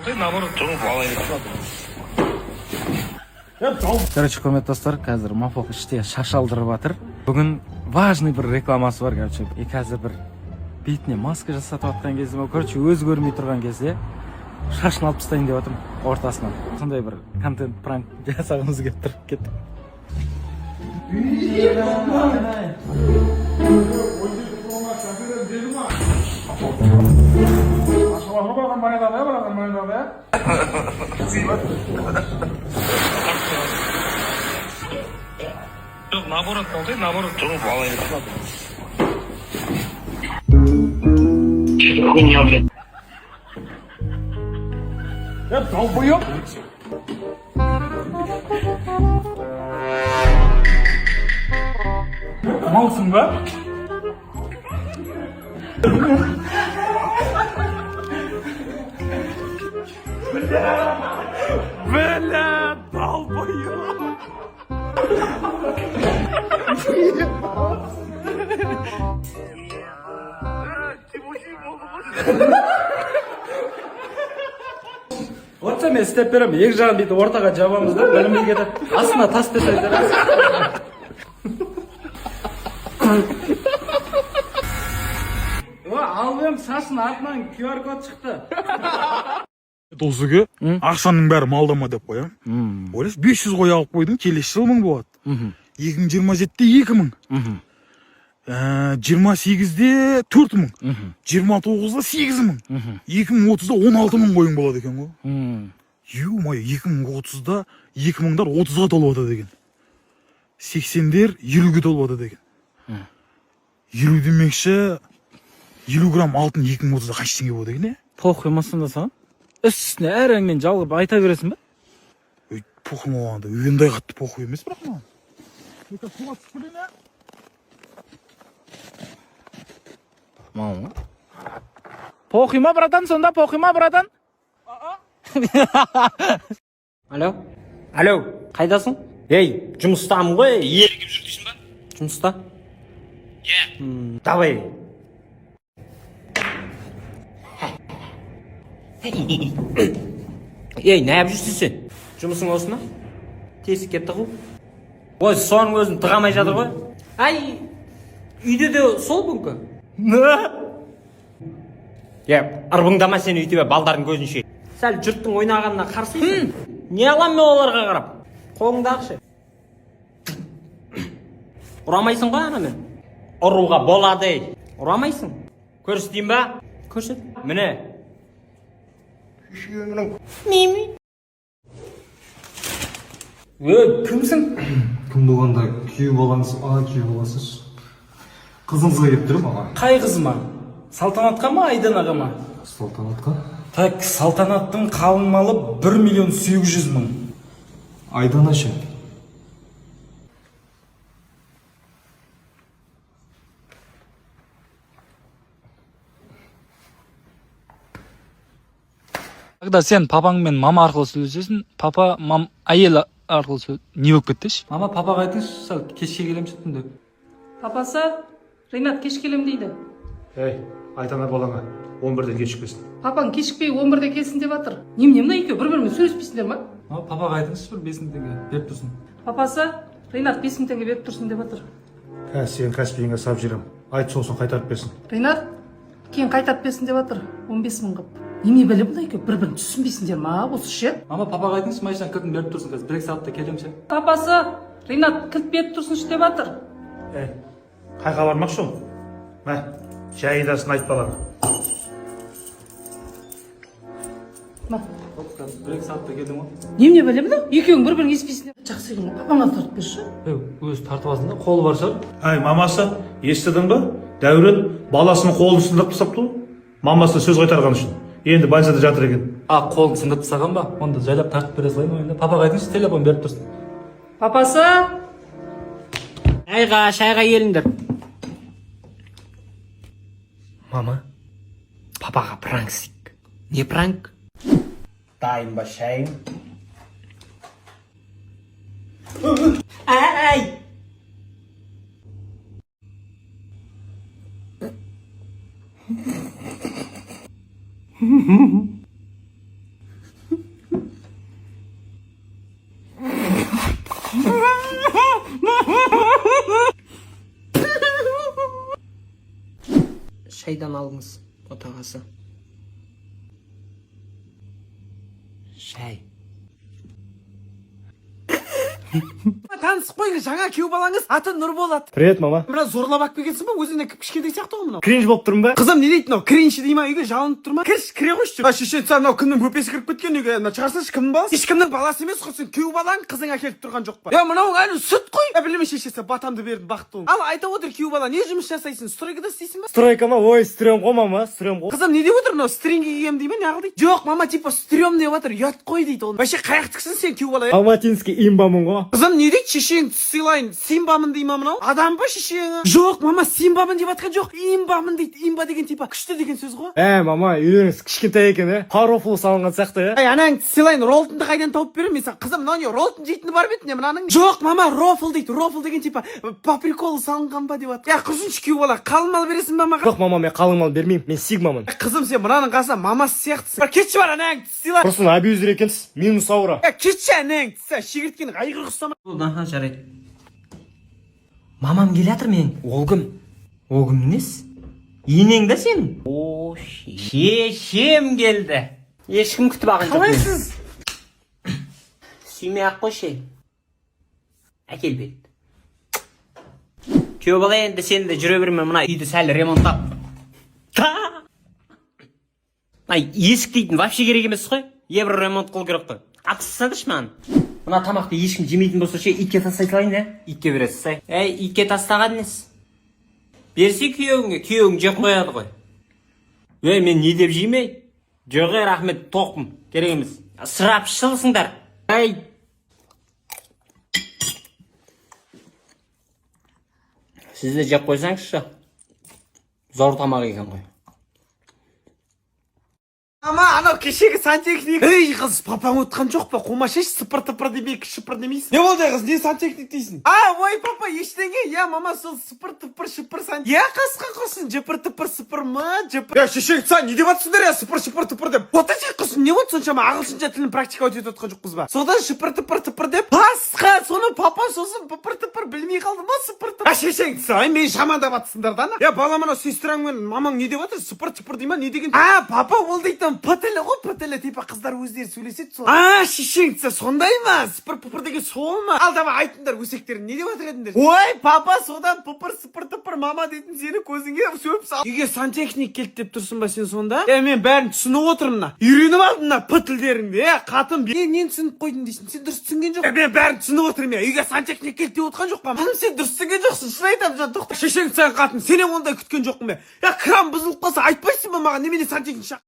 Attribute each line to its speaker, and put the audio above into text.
Speaker 1: Наоборот, жоғын алайын.
Speaker 2: Короче, құрметті достар, қазір Мапоқ іште шаш алдырып жатыр. Бүгін важный бір рекламасы бар, короче. И қазір бір бетіне маска жасатып жатқан кезде, короче, өзі көрмей тұрған кезде шашын алып тастайын деп жатырмын ортасынан. Сондай бір контент пранк жасағымыз келіп тұр. Кеттік.
Speaker 1: Жоқ, наоборот, наоборот, жоғын алайын. Хуйня, блядь.
Speaker 2: Долбоёб! Малсың ба? Бля, долбоёб! Отса мен істеп беремін, екі жағын бейті ортаға жабамыз да, білімей кетіп, астына тас десеңдер. Албем шашын артынан QR код шықты.
Speaker 3: Досыға ақшаның бәрі малдама деп қоям. Ойлаш 500 қой алып қойдың, келесі жыл 1000 болады. 2027-де 2000. 28-де 4000. 29-да 8000. 2030-да 16000 қойың болады екен ғой. Ё-моё, 2030-да 2000-дар 30-ға толып атады екен. 80-дер 50-ге толып атады екен. 50 демекші 50 грамм алтын 2030-да қанша теңге болады екен,
Speaker 2: Похуй масында саған? Үстісіне әріңнен жалғып айта бересің бе?
Speaker 3: Похуй маған да, үйендай қатты похуй емес бірақ маған.
Speaker 2: Мама. Похуй ма, братан, сонда похуй ма, братан? Алло? Алло, қайдасың? Ей, жұмыстамын ғой.
Speaker 1: Ерігіп жүрдейсің ба?
Speaker 2: Жұмыста?
Speaker 1: Давай.
Speaker 2: Ей, не жүрсің сен? Жұмысың осына? Тесік кетті ғой. Ой, соның өзін тығамай жатыр ғой. Ай, үйде де сол бүңкі. Ырбыңдама сен үйтебе балдардың көзінше. Сәл жұрттың ойнағанына қарсысың. Не алам мен оларға қарап? Қолыңды ақшы. Ұрамайсың ғой ана мен. Ұруға болады. Ұрамайсың. Көрсетейін ба? Көрсет. Міне. Мими. Кімсің?
Speaker 4: Кім болғанда күйеу балаңыз, күйеу баласыз. Қызыңызға келіп тұр ма?
Speaker 2: Қай қызыма? Салтанатқа ма, Айданаға ма?
Speaker 4: Салтанатқа?
Speaker 2: Так, салтанаттың қалың малы 1.800.000.
Speaker 4: Айдана ше.
Speaker 5: Когда сен папаңмен мама арқылы сөйлесесің, папа әйел арқылы не болып кеттіші?
Speaker 2: Мама, папаға айтыңызшы, сәл кешке келем шеттім деп.
Speaker 6: Папасы, Ринат кеш келем дейді.
Speaker 7: Ей, айтана балаңа, 11-ден кешікпесін.
Speaker 6: Папаң кешікпей 11-де келсін деп жатыр. Немене мына екеуі бір-бірімен сөйлеспейсіңдер ма?
Speaker 2: Мама, папаға айтыңызшы, бір 5000 теңге беріп тұрсын.
Speaker 6: Папасы, Ринат 5000 теңге беріп тұрсын деп жатыр.
Speaker 7: Сен Каспийінге сап жүрем. Айт сосын қайтарып берсін.
Speaker 6: Ринат, кейін қайтарып берсін деп жатыр. 15.000 қып. Неме біле бұл екеуі бір-бірін түсінбейсіңдер ма? Осы ше?
Speaker 2: Мама, папаға айтыңызшы, машинаның кілтін беріп тұрсын, қазір 1-2 сағатта келем ше.
Speaker 6: Папасы, Ринат кілт беріп тұрсыншы деп жатыр.
Speaker 7: Қайға бармақшы ол? Мә, жайдасын айт балаңа.
Speaker 6: Ма?
Speaker 2: 1-2 сағатта келем ғой.
Speaker 6: Немене біле бұл? Екеуің бір-бірін еспейсіңдер. Жақсы екен, папаңа тартып берші.
Speaker 2: Өзі тартып алсын да, қолы бар шығар.
Speaker 7: Ай, мамасы, естідің ба? Дәурен баласының қолын сындырып тастапты ғой. Мамасы сөз қайтарған үшін. Енді больницада жатыр екен.
Speaker 2: Қолын сындырып тастаған ба? Онда жайлап тартып бере салайын ойында. Папаға айтыңызшы, телефон беріп тұрсын.
Speaker 6: Папасы,
Speaker 2: Шайға келіңдер. Мама, папаға пранк істейік. Не пранк? Дайын ба шайың? Ай!
Speaker 8: қайдан алдыңыз отағасы? Шай.
Speaker 9: Танысып қойыңыз, жаңа күйеу балаңыз аты Нұрболат.
Speaker 7: Привет, мама.
Speaker 9: Біраз зорлап алып келгенсің ба? Өзіңнен кішкентай сияқты ғой мынау.
Speaker 7: Кринж болып тұрмын ба?
Speaker 9: Қызым не дейді мынау? Кринж дей ма? Үйге жалынып тұр ма? Кірші, кіре қойшы. Шешен сен мынау кімнің бөпесі кіріп кеткен үйге? Мына шығарсаңшы, кімнің баласы? Ешкімнің баласы емес қой, сен күйеу балаң қызың әкеліп тұрған жоқ па? Я мынау әлі сүт қой. Я білмей шешесі батамды бердім бақытты бол. Ал айта отыр күйеу бала, не жұмыс жасайсың? Стройкада істейсің ба?
Speaker 7: Стройка ма? Ой, стрём ғой мама, стрём ғой.
Speaker 9: Қызым не деп отыр мынау? Стринги киемін дей ме? Не қыл дейді? Жоқ, мама типа стрём деп отыр. Ұят қой дейді ол. Вообще қаяқтықсың сен күйеу бала?
Speaker 7: Алматинский имбамын ғой.
Speaker 9: Қызым не дейді? Шешең сыйлайын. Симбамын дей ма мынау? Адам ба шешең? Жоқ, мама симбамын деп атқан жоқ. Имбамын дейді. Имба деген типа күшті деген сөз ғой.
Speaker 7: Мама, үйлеріңіз кішкентай екен, Харофлы салынған сияқты,
Speaker 9: Ай, анаңды сыйлайын, роллтынды қайдан тауып беремін мен саған? Қызым, мынау не роллтын жейтіні бар бетін не мынаның? Жоқ, мама, рофл дейді. Рофл деген типа по приколу салынған ба деп атыр. Я құрсыншы күйеу бала, қалың мал бересің ба маған?
Speaker 7: Жоқ, мама, мен қалың мал бермеймін, мен сигмамын.
Speaker 9: Қызым, сен мынаның қасынан мамасы сияқтысың. Бар кетші бар анаңды сыйла.
Speaker 7: Құрсын абьюзер екенсіз, минус аура.
Speaker 9: Кетші анаңды сыйла, шегірткен айғыр құсама.
Speaker 8: Аха, жарайды. Мамам келатыр мен. Ол кім? Ол кім нес? Енең да сенің? О, шешем келді. Ешкім күтіп ағын жоқ.
Speaker 9: Қалайсыз?
Speaker 8: Сүймей ақ қойшы. Әкел бет. Күйеу бала енді сен де жүре берме, мына үйді сәл ремонттап. Есік дейтін вообще керек емес қой. Ебір ремонт қыл керек қой. Атсысадыш маған. Мына тамақты ешкім жемейтін болса ше, итке тастай салайын, итке бересіз. Итке тастаған несі? Берсе күйеуіңе, күйеуің жеп қояды ғой. Мен не деп жеймей? Жоқ, рахмет, тоқым, керек емес. Сырапшылсыңдар. Сіз де жеп қойсаңызшы. Зор тамақ екен ғой.
Speaker 9: Мама, анау кешегі сантехник. Ей қыз, папаң отқан жоқ па? Қомашеш сыпыр-тыпыр демей, шыпыр демейсің. Не болды қыз, не сантехник дейсің? Ой, папа, ештеңе. Я, мама, сол сыпыр-тыпыр, шыпыр сантехник. Я қасқа қосын, жыпыр-тыпыр, сыпыр ма? Я, шешең, сен не деп атсыңдар я, сыпыр-шыпыр-тыпыр деп? Отачек қосын, не болды соншама ағылшынша тілін практика өтіп отқан жоқпыз ба? Содан шыпыр-тыпыр-тыпыр деп? Басқа, соны папа сосын пыпыр-тыпыр білмей қалды ма сыпыр-тыпыр? Шешең, сен мен жамандап атсыңдар да? Я, балам, анау сестраң мен мамаң не деп атыр? Сыпыр-тыпыр дей ма? Не деген? Папа, ол дейтін пытілі ғой, пытілі, типа қыздар өздері сөйлеседі сол. Шешең, сондай ма? Сыпыр-пыпыр деген сол ма? Ал давай айтыңдар өсектерін, не деп атыр едіңдер? Ой, папа, содан пыпыр, сыпыр-тыпыр мама дейтін сені көзіңе сөп сал. Үйге сантехник келді деп тұрсың ба сен сонда? Мен бәрін түсініп отырмын. Үйреніп алдым мына пытілдеріңді. Қатын, нені түсініп қойдың дейсің? Сен дұрыс түсінген жоқ. Мен бәрін түсініп отырмын. Үйге сантехник келді деп отқан жоқ па? Сен дұрыс түсінген жоқсың. Шын айтамын, жан тоқта. Шешең, сен қатын, сенен ондай күткен жоқпын бе? Кран бұзылып қалса айтпайсың ба маған? Немене сантехник